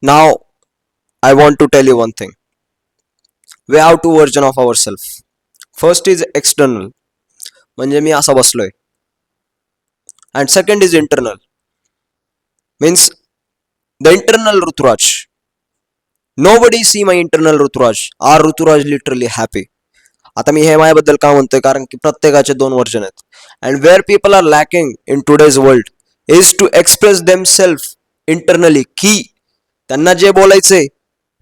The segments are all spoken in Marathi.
Now, I want to tell you one thing. We have two version of ourselves. First is external, म्हणजे मी असा बसलोय, and second is internal, means the internal Ruturaj. Nobody see my internal Ruturaj. Our Ruturaj literally happy. आता मी हे माझ्याबद्दल का म्हणतोय, कारण की प्रत्येकाचे दोन वर्जन आहेत. And where people are lacking in today's world is to express themselves internally, की त्यांना जे बोलायचंय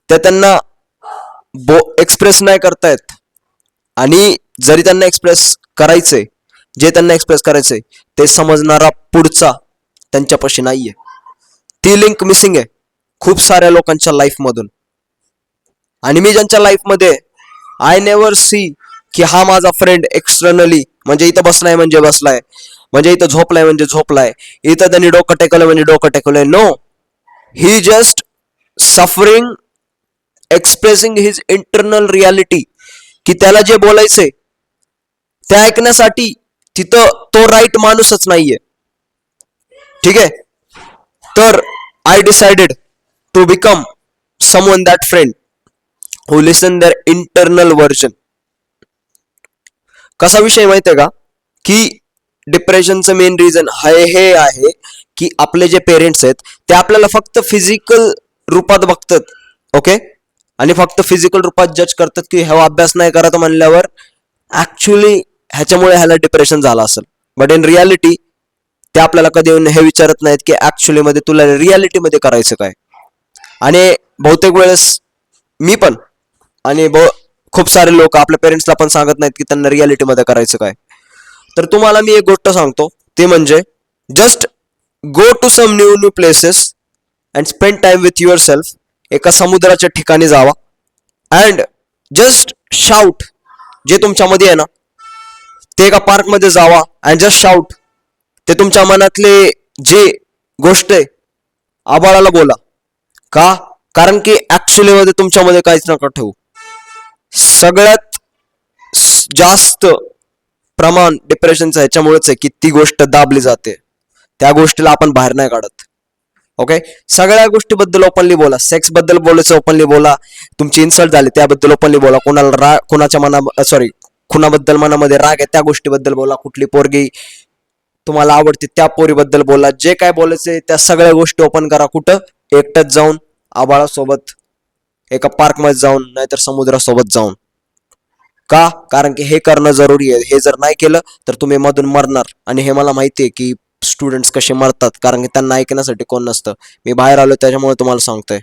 ते त्यांना एक्सप्रेस नाही करतायत. आणि जरी त्यांना एक्सप्रेस करायचंय, जे त्यांना एक्सप्रेस करायचंय ते समजणारा पुढचा त्यांच्यापाशी नाहीये. ती लिंक मिसिंग आहे खूप साऱ्या लोकांच्या लाईफ मधून. आणि मी ज्यांच्या लाईफ मध्ये आय नेवर सी की हा माझा फ्रेंड एक्सटर्नली म्हणजे इथं बसलाय म्हणजे बसलाय, म्हणजे इथं झोपलाय म्हणजे झोपलाय, इथं त्यांनी डोकं टेकवलंय म्हणजे डोकं टेकवलंय. No, he just suffering expressing his internal reality, की त्याला जे बोलायचंय ते ऐकण्यासाठी तिथं तो राईट माणूसच नाहीये. ठीक आहे, तर I decided to become someone that friend who listen their internal version. कसा विषय माहितीये का, की डिप्रेशनचं मेन रिझन हे आहे की आपले जे पेरेंट्स आहेत ते आपल्याला फक्त फिजिकल रूपात बघतात. ओके, आणि फक्त फिजिकल रूपात जज करतात की हा अभ्यास नाही करत म्हणल्यावर ऍक्च्युली ह्याच्यामुळे ह्याला डिप्रेशन झालं असेल. बट इन रियालिटी ते आपल्याला कधी हे विचारत नाहीत की ऍक्च्युली मध्ये तुला रियालिटीमध्ये करायचं काय. आणि बहुतेक वेळेस मी पण आणि खूप सारे लोक आपल्या पेरेंट्सला पण सांगत नाहीत की त्यांना रियालिटीमध्ये करायचं काय. तर तुम्हाला मी एक गोष्ट सांगतो, ते म्हणजे just go to some new new places and spend time with yourself. एका समुद्राच्या ठिकाणी जावा अँड जस्ट शाउट. जे तुमच्यामध्ये आहे ना ते एका पार्कमध्ये जावा अँड जस्ट शाउट. ते तुमच्या मनातले जे गोष्ट आहे आबाळाला बोला. का? कारण की ऍक्च्युली मध्ये तुमच्यामध्ये काहीच नका ठेवू. सगळ्यात जास्त प्रमाण डिप्रेशनचं ह्याच्यामुळेच आहे की ती गोष्ट दाबली जाते, त्या गोष्टीला आपण बाहेर नाही काढत. ओके, सगळ्या गोष्टीबद्दल ओपनली बोला. सेक्स बद्दल बोलायचं ओपनली बोला, तुमची इन्सल्ट झाली त्याबद्दल ओपनली बोला, कोणाला कोणाच्या कुणाबद्दल मनामध्ये राग आहे त्या गोष्टीबद्दल बोला, कुठली पोरगी तुम्हाला आवडते त्या पोरीबद्दल बोला. जे काय बोलायचंय त्या सगळ्या गोष्टी ओपन करा. कुठं? एकटंच जाऊन, आबाळासोबत, एका पार्क मध्ये जाऊन, नाहीतर समुद्रासोबत जाऊन. का? कारण की हे करणं जरुरी आहे. हे जर नाही केलं तर तुम्ही मधून मरणार. आणि हे मला माहिती आहे की स्टुडंट्स कसे मरतात, कारण की त्यांना ऐकण्यासाठी कोण नसतं. मी बाहेर आलो त्याच्यामुळे तुम्हाला सांगतोय.